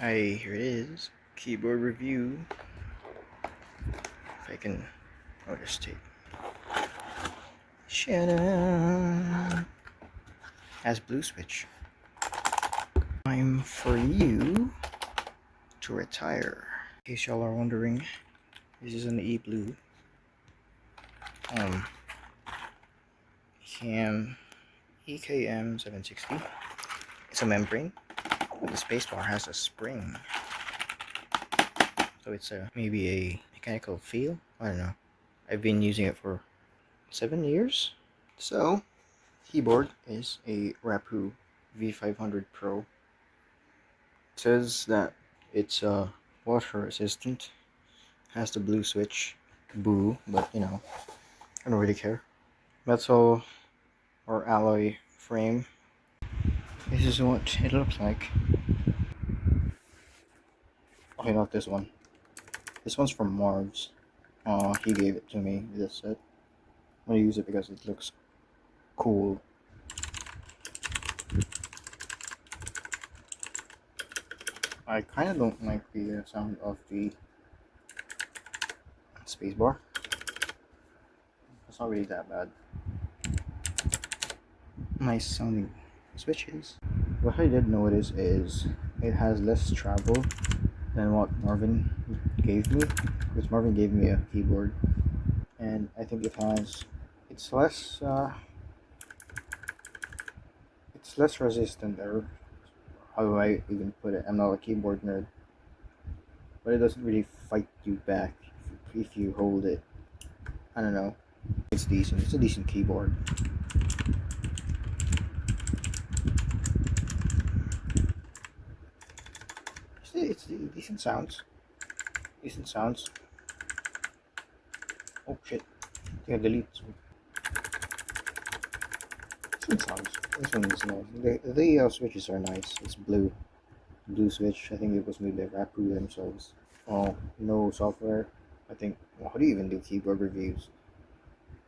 Hi, here it is. Keyboard review. If I can. Oh, just tape. Shadow. Has blue switch. Time for you to retire. In case y'all are wondering, this is an E-Blue. Cam EKM 760. It's a membrane. The spacebar has a spring. So it's maybe a mechanical feel. I don't know. I've been using it for 7 years. So, keyboard is a Rapu V500 Pro. It says that it's water resistant, has the blue switch, boo, but I don't really care. Metal or alloy frame. This is what it looks like. Okay, not this one. This one's from Marv's. He gave it to me, this set. I'm gonna use it because it looks cool. I kinda don't like the sound of the spacebar. It's not really that bad. Nice sounding switches. What I did notice is it has less travel than what Marvin gave me, because Marvin gave me a keyboard, and I think it's less resistant, or how do I even put it? I'm not a keyboard nerd, but it doesn't really fight you back if you hold it. I don't know. It's decent. It's a decent keyboard. It's decent sounds. Decent sounds. Oh shit. Yeah, delete. Decent sounds. This one is nice. The switches are nice. It's blue switch. I think it was made by Rapu themselves. Oh, no software. I think. Well, how do you even do keyboard reviews?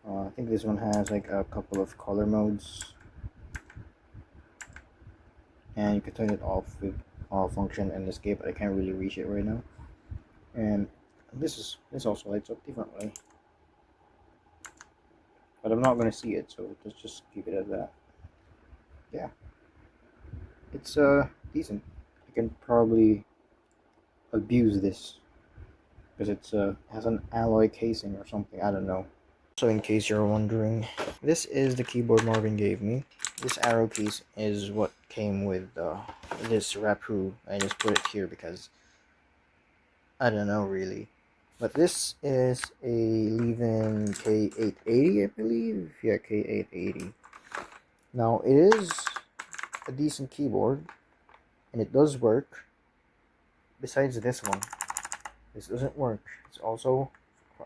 I think this one has like a couple of color modes, and you can turn it off with function and escape. But I can't really reach it right now. And this also lights up differently, but I'm not gonna see it, so let's just keep it as that. Yeah, it's decent. I can probably abuse this because it's has an alloy casing or something. I don't know. So in case you're wondering, this is the keyboard Marvin gave me. This arrow case is what came with this Rapu. I just put it here because I don't know really. But this is a Levin K880, I believe. Yeah, K880. Now it is a decent keyboard, and it does work. Besides this one, this doesn't work. It's also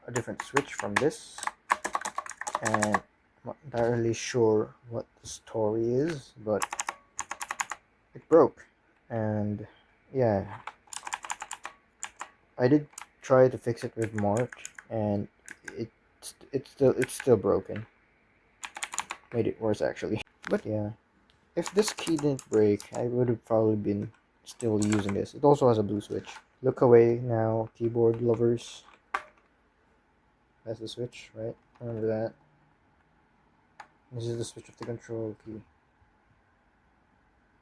a different switch from this, and I'm not entirely sure what the story is, but it broke. And yeah, I did try to fix it with March, and it's still broken. Made it worse actually. But yeah, if this key didn't break, I would have probably been still using this. It also has a blue switch. Look away now, keyboard lovers. That's the switch, right? Remember that. This is the switch of the control key.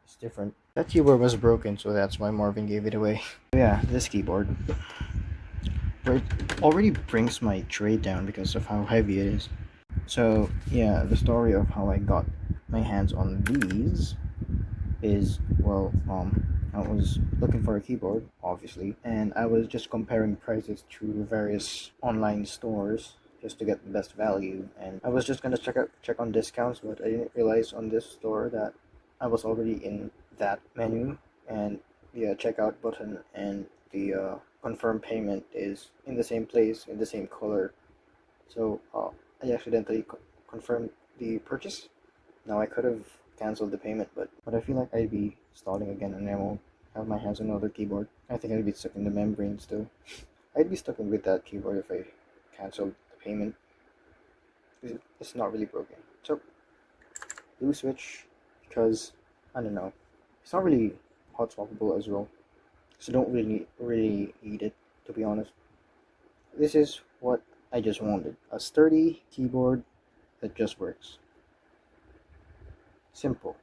It's different. That keyboard was broken, so that's why Marvin gave it away. Yeah, this keyboard. It already brings my tray down because of how heavy it is. So yeah, the story of how I got my hands on these is, well, I was looking for a keyboard, obviously, and I was just comparing prices to various online stores just to get the best value. And I was just gonna check on discounts, but I didn't realize on this store that I was already in that menu, and the checkout button and the confirm payment is in the same place in the same color. So I accidentally confirmed the purchase. Now I could have canceled the payment, but I feel like I'd be stalling again, and I won't have my hands on another keyboard. I think I'd be stuck in the membrane still. I'd be stuck with that keyboard if I canceled the payment. It's not really broken. So blue switch, because I don't know. It's not really hot swappable as well. So don't really need it, to be honest. This is what I just wanted. A sturdy keyboard that just works. Simple.